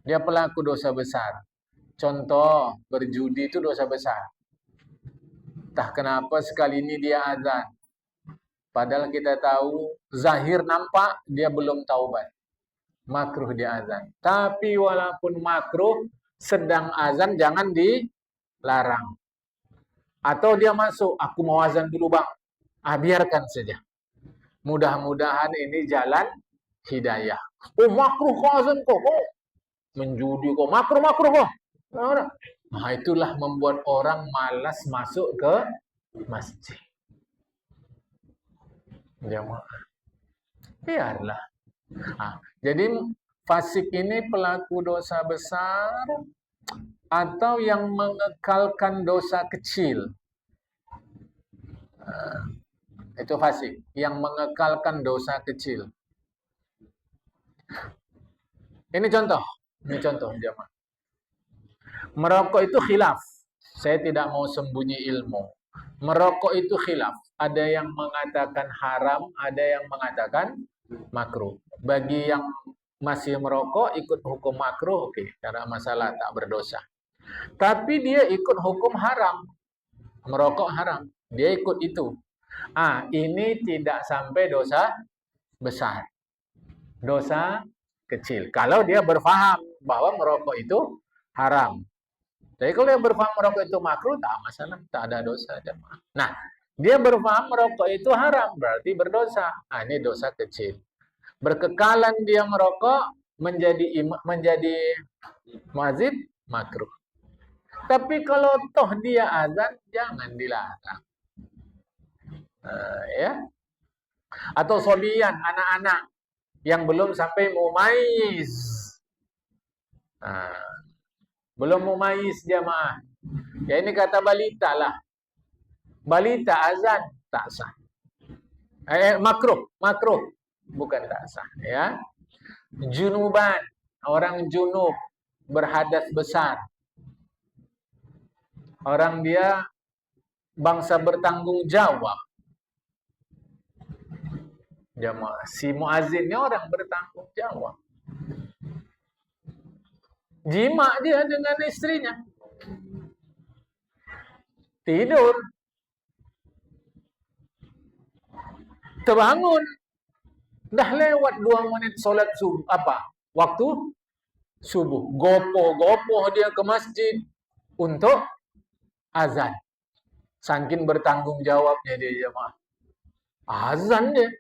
Dia pelaku dosa besar. Contoh, berjudi itu dosa besar. Entah kenapa sekali ini dia azan. Padahal kita tahu, zahir nampak dia belum taubat. Makruh dia azan. Tapi walaupun makruh, sedang azan jangan dilarang. Atau dia masuk, aku mau azan dulu bang. Biarkan saja. Mudah-mudahan ini jalan hidayah. Makruh kok azan kok. Menjudi kok. Makruh kok. Nah, itulah membuat orang malas masuk ke masjid. Jamaah. Biarlah. Jadi fasik ini pelaku dosa besar atau yang mengekalkan dosa kecil. Itu fasik, yang mengekalkan dosa kecil. Ini contoh jemaah. Merokok itu khilaf. Saya tidak mau sembunyi ilmu. Merokok itu khilaf. Ada yang mengatakan haram, ada yang mengatakan makruh. Bagi yang masih merokok ikut hukum makruh, oke, karena masalah tak berdosa. Tapi dia ikut hukum haram. Merokok haram. Dia ikut itu. Ini tidak sampai dosa besar. Dosa kecil. Kalau dia berfaham bahwa merokok itu haram. Jadi kalau dia berfaham merokok itu makruh, tak masalah, tak ada dosa. Nah, dia berfaham merokok itu haram, berarti berdosa. Ini dosa kecil. Berkekalan dia merokok menjadi muazzin, makruh. Tapi kalau toh dia azan, jangan dilarang. Ya. Atau sobian, anak-anak yang belum sampai mumayyiz. Belum mumayyiz jamaah. Ya ini kata balita lah. Balita azan tak sah. Makruh, bukan tak sah, ya. Junuban, orang junub berhadas besar. Orang dia bangsa bertanggung jawab. Jamaah, si muazzinnya orang bertanggung jawab. Jima dia dengan istrinya. Tidur. Terbangun. Dah lewat 2 menit solat subuh. Apa? Waktu subuh. Gopoh dia ke masjid untuk azan. Saking bertanggung jawabnya dia jemaah. Azan dia.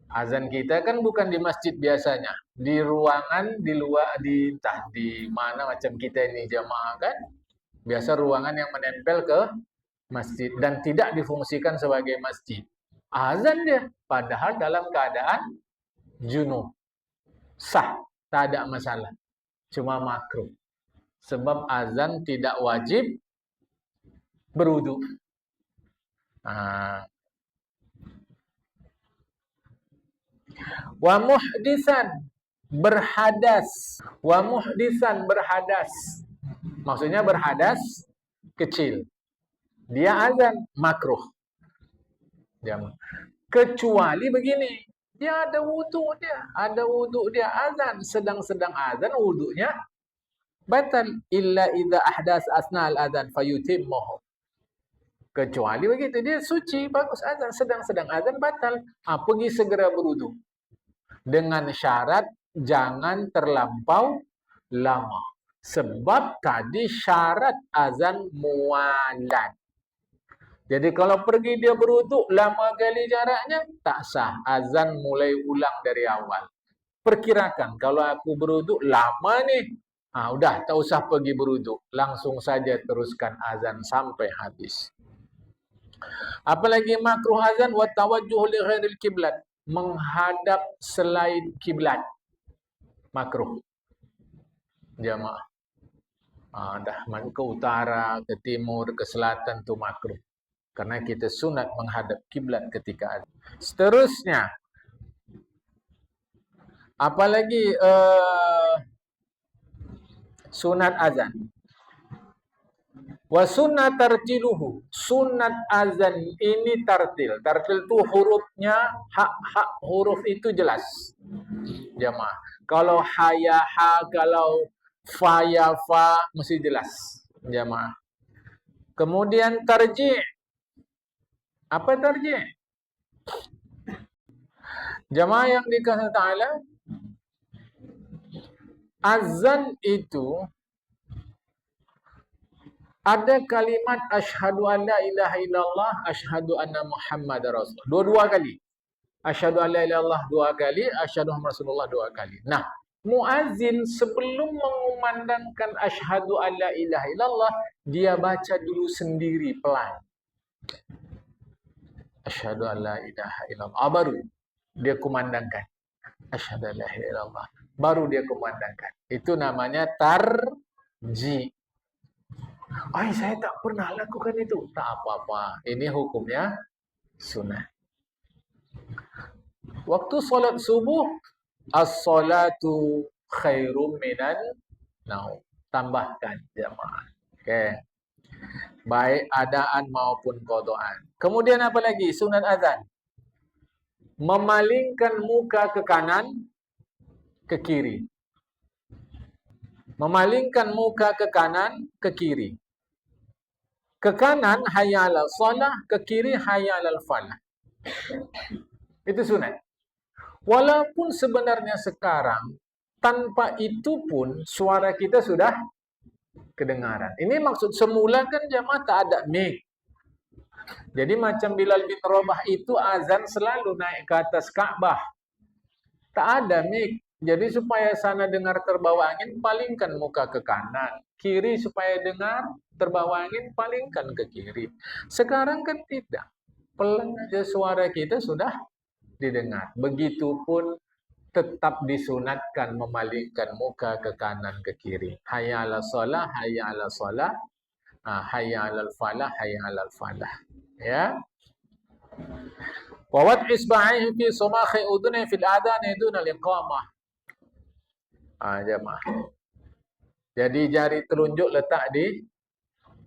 Azan kita kan bukan di masjid biasanya. Di ruangan, di luar, entah di mana macam kita ini jemaah kan. Biasa ruangan yang menempel ke masjid dan tidak difungsikan sebagai masjid. Azan dia. Padahal dalam keadaan junub. Sah. Tak ada masalah. Cuma makruh. Sebab azan tidak wajib berwudu. Wa muhdisan berhadas. Wa muhdisan berhadas. Maksudnya berhadas kecil. Dia azan makruh. Kecuali begini. Dia ada wudu dia azan, sedang azan wudunya batal illa idza ahdas asna al-adzan fayutimmuhu. Kecuali begitu, dia suci, bagus azan, sedang azan batal. Pergi segera berwudu. Dengan syarat jangan terlampau lama. Sebab tadi syarat azan mualan. Jadi kalau pergi dia berwudu lama kali jaraknya, tak sah. Azan mulai ulang dari awal. Perkirakan kalau aku berwudu lama nih, udah tak usah pergi berwudu, langsung saja teruskan azan sampai habis. Apalagi makruh azan wa tawajjuh li ghairil kiblat, menghadap selain kiblat. Makruh. Jamaah. Dah ke utara, ke timur, ke selatan tu makruh. Karena kita sunat menghadap kiblat ketika azan. Seterusnya, apalagi sunat azan. Wa sunnat tartiluhu. Sunat azan ini tartil. Tartil itu hurufnya, hak huruf itu jelas. Jamaah. Kalau ha ya ha, kalau fa ya fa, mesti jelas. Jamaah. Kemudian tarji'. Apa tarji'? Jamaah yang dikasihi Ta'ala, azan itu ada kalimat asyhadu an la ilaha illallah, asyhadu anna Muhammadar Rasulullah. Dua-dua kali. Asyhadu an la ilaha illallah 2 kali, asyhadu anna Rasulullah 2 kali. Nah, muazzin sebelum mengumandangkan asyhadu an la ilaha illallah, dia baca dulu sendiri pelan. Asyhadu an la ilaha illallah. Baru dia kumandangkan. Asyhadu an la ilaha illallah. Baru dia kumandangkan. Itu namanya tarji'. Saya tak pernah lakukan itu. Tak apa-apa. Ini hukumnya sunnah. Waktu solat subuh, as-salatu khairum minan naum. Tambahkan jamaah. Okey. Baik adaan maupun qadaan. Kemudian apa lagi? Sunat azan. Memalingkan muka ke kanan, ke kiri. Memalingkan muka ke kanan, ke kiri. Ke kanan hayya 'alal shalah, ke kiri hayya 'alal falah. Itu sunat. Walaupun sebenarnya sekarang tanpa itu pun suara kita sudah kedengaran. Ini maksud semula kan jamaah tak ada mic. Jadi macam Bilal bin Rabah itu azan selalu naik ke atas Ka'bah. Tak ada mic. Jadi supaya sana dengar terbawa angin, palingkan muka ke kanan. Kiri supaya dengar terbawa angin, palingkan ke kiri. Sekarang kan tidak. Pelan aja suara kita sudah didengar. Begitupun tetap disunatkan memalingkan muka ke kanan ke kiri. Hayya 'alal shalah, hayya 'alal shalah, hayya 'alal falah, hayya 'alal falah. Ya. Wa wad isba'ihi fi sumakhi udhuni fil adhan duna al-iqamah. Jemaah. Jadi jari telunjuk letak di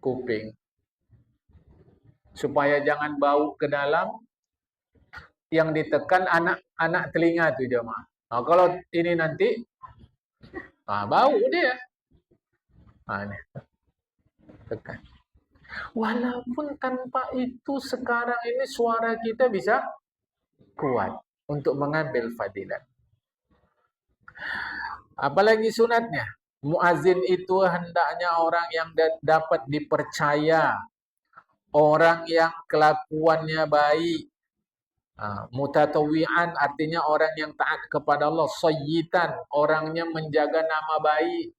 kuping. Supaya jangan bau ke dalam yang ditekan anak telinga tuh jemaah. Nah, kalau ini nanti bau dia. Ini tekan. Walaupun tanpa itu sekarang ini suara kita bisa kuat untuk mengambil fadilat. Apalagi sunatnya. Muazin itu hendaknya orang yang dapat dipercaya, orang yang kelakuannya baik. Mutatawi'an artinya orang yang taat kepada Allah. Sayyitan, orangnya menjaga nama baik.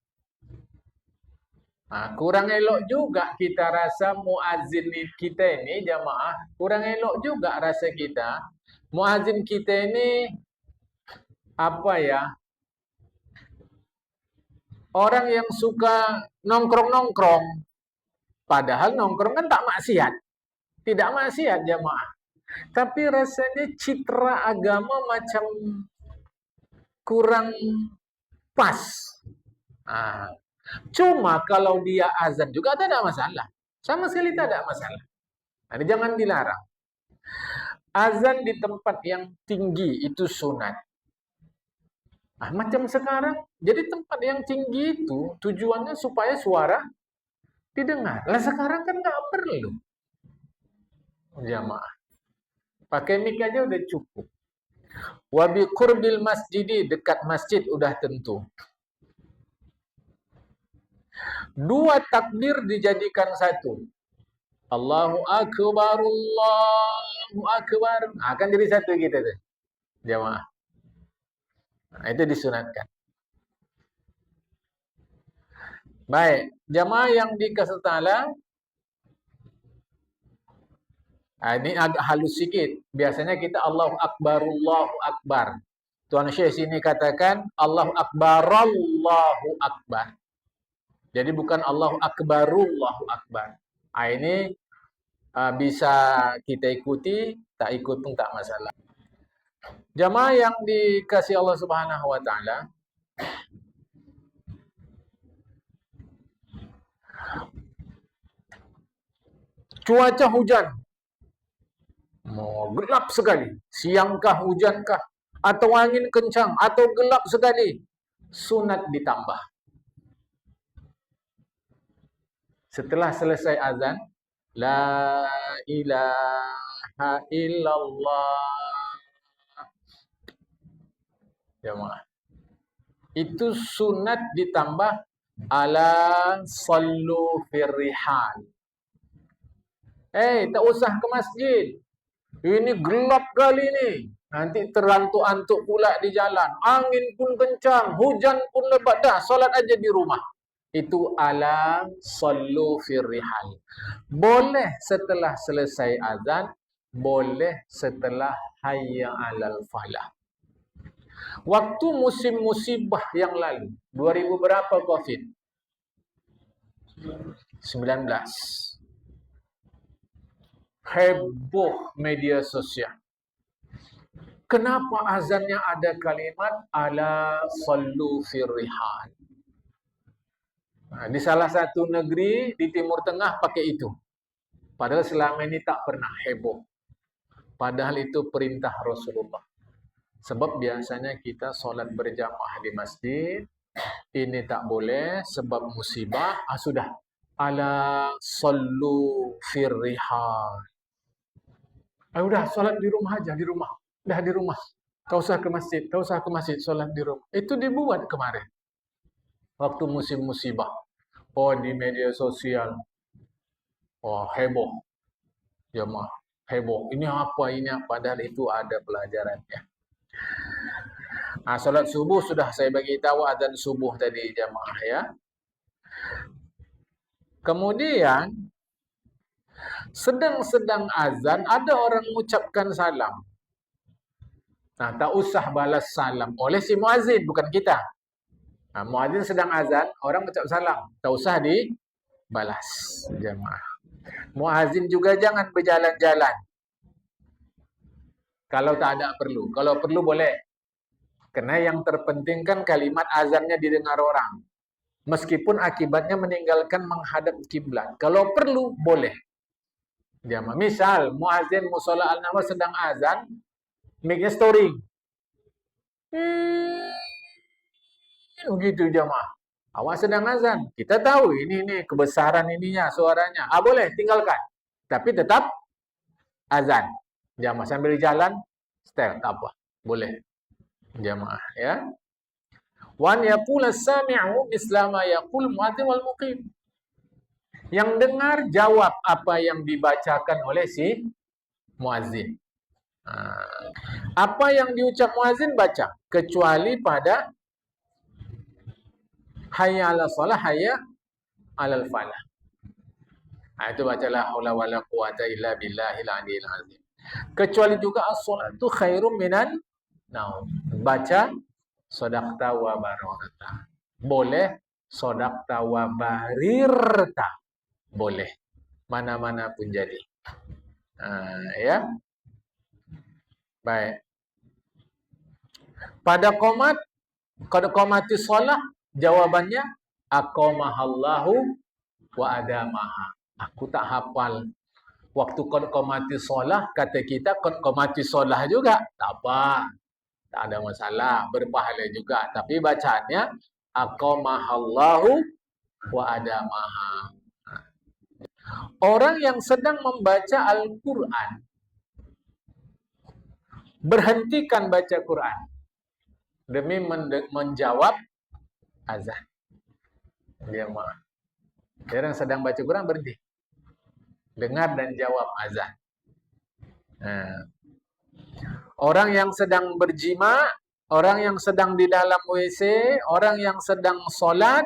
Kurang elok juga kita rasa muazin kita ini jamaah, kurang elok juga rasa kita. Muazin kita ini apa ya? Orang yang suka nongkrong-nongkrong. Padahal nongkrong kan tak maksiat. Tidak maksiat jamaah. Tapi rasanya citra agama macam kurang pas. Cuma kalau dia azan juga tak ada masalah. Sama sekali tak ada masalah. Nah, jangan dilarang. Azan di tempat yang tinggi itu sunat. Macam sekarang, jadi tempat yang tinggi itu tujuannya supaya suara didengar. Lah sekarang kan nggak perlu. Jamaah. Pakai mic aja udah cukup. Wabi qurbil masjidi, dekat masjid udah tentu. Dua takbir dijadikan satu. Allahu Akbar, Allahu Akbar. Akan jadi satu kita tuh. Jamaah. Itu disunatkan. Baik, jamaah yang dikasih ta'ala, ini agak halus sedikit. Biasanya kita Allahu Akbar, Allahu Akbar. Tuan Syekh sini katakan Allahu Akbar, Allahu Akbar. Jadi bukan Allahu Akbarullahu Akbar. Ini bisa kita ikuti, tak ikut pun tak masalah. Jamaah yang dikasih Allah Subhanahu wa taala, cuaca hujan. Gelap sekali. Siangkah hujankah atau angin kencang atau gelap sekali, sunat ditambah. Setelah selesai azan, la ilaha illallah. Jemaah. Itu sunat ditambah ala sallu firrihal. Tak usah ke masjid. Ini gelap kali ni. Nanti terantuk-antuk pula di jalan. Angin pun kencang, hujan pun lebat. Dah, solat aja di rumah. Itu ala sallu firrihal. Boleh setelah selesai azan, boleh setelah hayya alal falah. Waktu musim musibah yang lalu, 2000 berapa Covid? 19. Heboh media sosial. Kenapa azannya ada kalimat ala sallu firrihal? Di salah satu negeri di Timur Tengah pakai itu. Padahal selama ini tak pernah heboh. Padahal itu perintah Rasulullah. Sebab biasanya kita solat berjamaah di masjid. Ini tak boleh sebab musibah. Sudah. Ala sallu firrihal. Udah solat di rumah aja, di rumah. Dah di rumah. Kau usah ke masjid, solat di rumah. Itu dibuat kemarin. Waktu musim musibah. Di media sosial. Heboh. Jemaah, heboh. Ini apa? Padahal itu ada pelajarannya. Salat subuh sudah saya bagi tahu azan subuh tadi jemaah ya. Kemudian sedang azan ada orang mengucapkan salam. Tak usah balas salam oleh si muazin, bukan kita. Muazin sedang azan, orang ucap salam, tak usah dibalas jemaah. Muazin juga jangan berjalan-jalan. Kalau tak ada perlu. Kalau perlu boleh. Karena yang terpenting kan kalimat azannya didengar orang. Meskipun akibatnya meninggalkan menghadap kiblat. Kalau perlu boleh. Jamaah. Misal muazin musholla al-nawar sedang azan, Mic-nya storing. Begitu jamaah. Awak sedang azan. Kita tahu ini kebesaran ininya suaranya. Boleh tinggalkan. Tapi tetap azan. Jamaah sambil jalan, setel tak apa. Boleh. Jamaah ya. Wan yaqul as-sami'u mislama yaqul muadzin wal muqim. Yang dengar jawab apa yang dibacakan oleh si muadzin. Apa yang diucap muadzin baca, kecuali pada hayya 'alas shalah, hayya 'alal falah. Itu bacalah haula wala quwata illa billahil aliyil azim. Kecuali juga as-shalatu khairum minan naum. Baca shadaqta wa bararta. Boleh shadaqta wa barirta. Boleh. Mana-mana pun jadi. Ya. Baik. Pada qomat, qad qamatis shalah, jawabannya aqamahallahu wa adamaha. Aku tak hafal. Waktu qad qamatis shalah, kata kita qad qamatis shalah juga. Tak apa. Tak ada masalah, berpahala juga. Tapi bacaannya aqamahallahu wa adamaha. Orang yang sedang membaca Al-Quran, berhentikan baca Quran demi menjawab azan. Dia maaf. Orang sedang baca Quran berhenti. Dengar dan jawab azan. Orang yang sedang berjima, orang yang sedang di dalam WC, orang yang sedang sholat,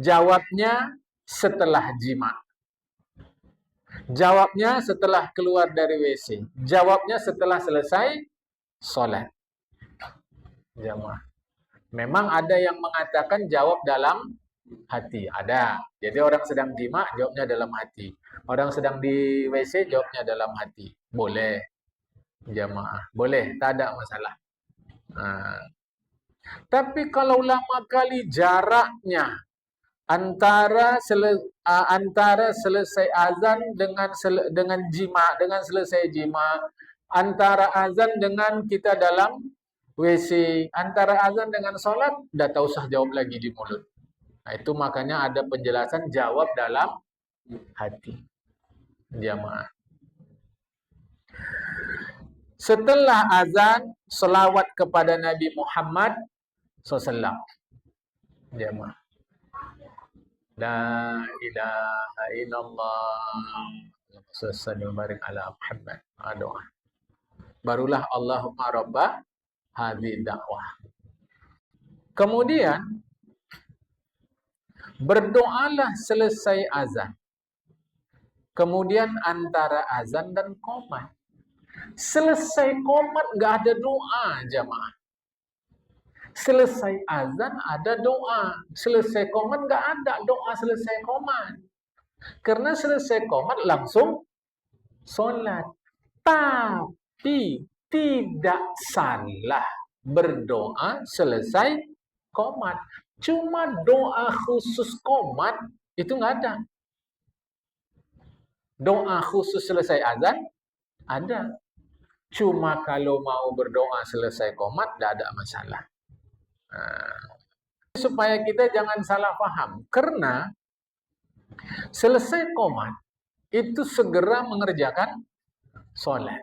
jawabnya setelah jima. Jawabnya setelah keluar dari WC. Jawabnya setelah selesai sholat. Jamaah. Memang ada yang mengatakan jawab dalam hati. Ada. Jadi orang sedang jima, jawabnya dalam hati. Orang sedang di WC, jawabnya dalam hati. Boleh. Jamaah. Boleh. Tak ada masalah. Tapi kalau lama kali jaraknya antara selesai azan dengan jima, dengan selesai jima, antara azan dengan kita dalam WC, antara azan dengan sholat, dah tak usah jawab lagi di mulut. Itu makanya ada penjelasan jawab dalam hati. Jamaah. Setelah azan, selawat kepada Nabi Muhammad SAW. Jamaah. La ilaha illallah. Sallallahu barik ala Muhammad. Doa. Barulah Allahumma rabba hadhihi dakwah. Kemudian berdoalah selesai azan. Kemudian antara azan dan qomat. Selesai qomat enggak ada doa, jamaah. Selesai azan ada doa. Selesai qomat enggak ada doa selesai qomat. Karena selesai qomat langsung solat. Tapi tidak salah berdoa selesai qomat. Cuma doa khusus qomat itu enggak ada. Doa khusus selesai azan ada. Cuma kalau mau berdoa selesai qomat tidak ada masalah. Supaya kita jangan salah paham. Karena selesai qomat itu segera mengerjakan sholat.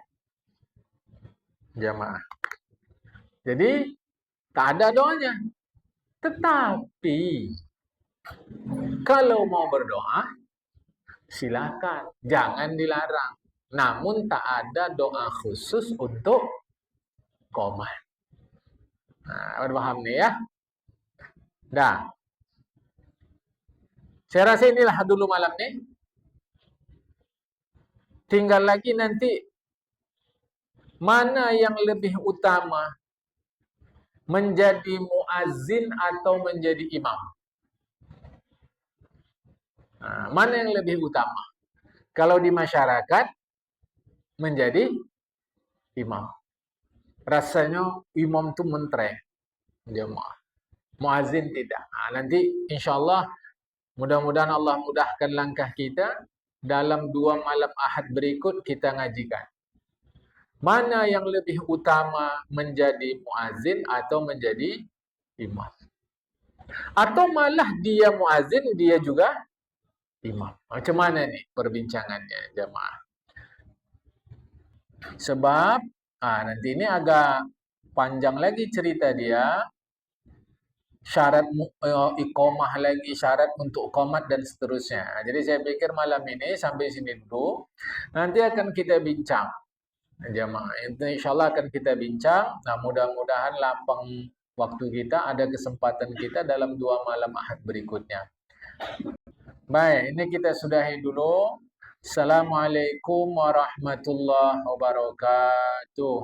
Jamaah. Jadi tak ada doanya. Tetapi kalau mau berdoa silakan, jangan dilarang. Namun tak ada doa khusus untuk qomat. Paham nih ya? Dah. Saya rasa inilah dulu malam nih. Tinggal lagi nanti mana yang lebih utama, menjadi muazzin atau menjadi imam? Mana yang lebih utama? Kalau di masyarakat menjadi imam. Rasanya imam itu mentre. Jemaah. Muazzin tidak. Nanti insyaAllah mudah-mudahan Allah mudahkan langkah kita. Dalam 2 malam Ahad berikut kita ngajikan. Mana yang lebih utama, menjadi muazin atau menjadi imam? Atau malah dia muazin, dia juga imam. Macam mana nih perbincangannya jemaah? Sebab nanti ini agak panjang lagi cerita dia. Syarat iqamah lagi, syarat untuk qomat dan seterusnya. Jadi saya pikir malam ini sampai sini dulu. Nanti akan kita bincang jemaah. Insyaallah akan kita bincang. Nah, mudah-mudahan lapang waktu kita, ada kesempatan kita dalam 2 malam Ahad berikutnya. Baik, ini kita sudahi dulu. Assalamualaikum warahmatullahi wabarakatuh.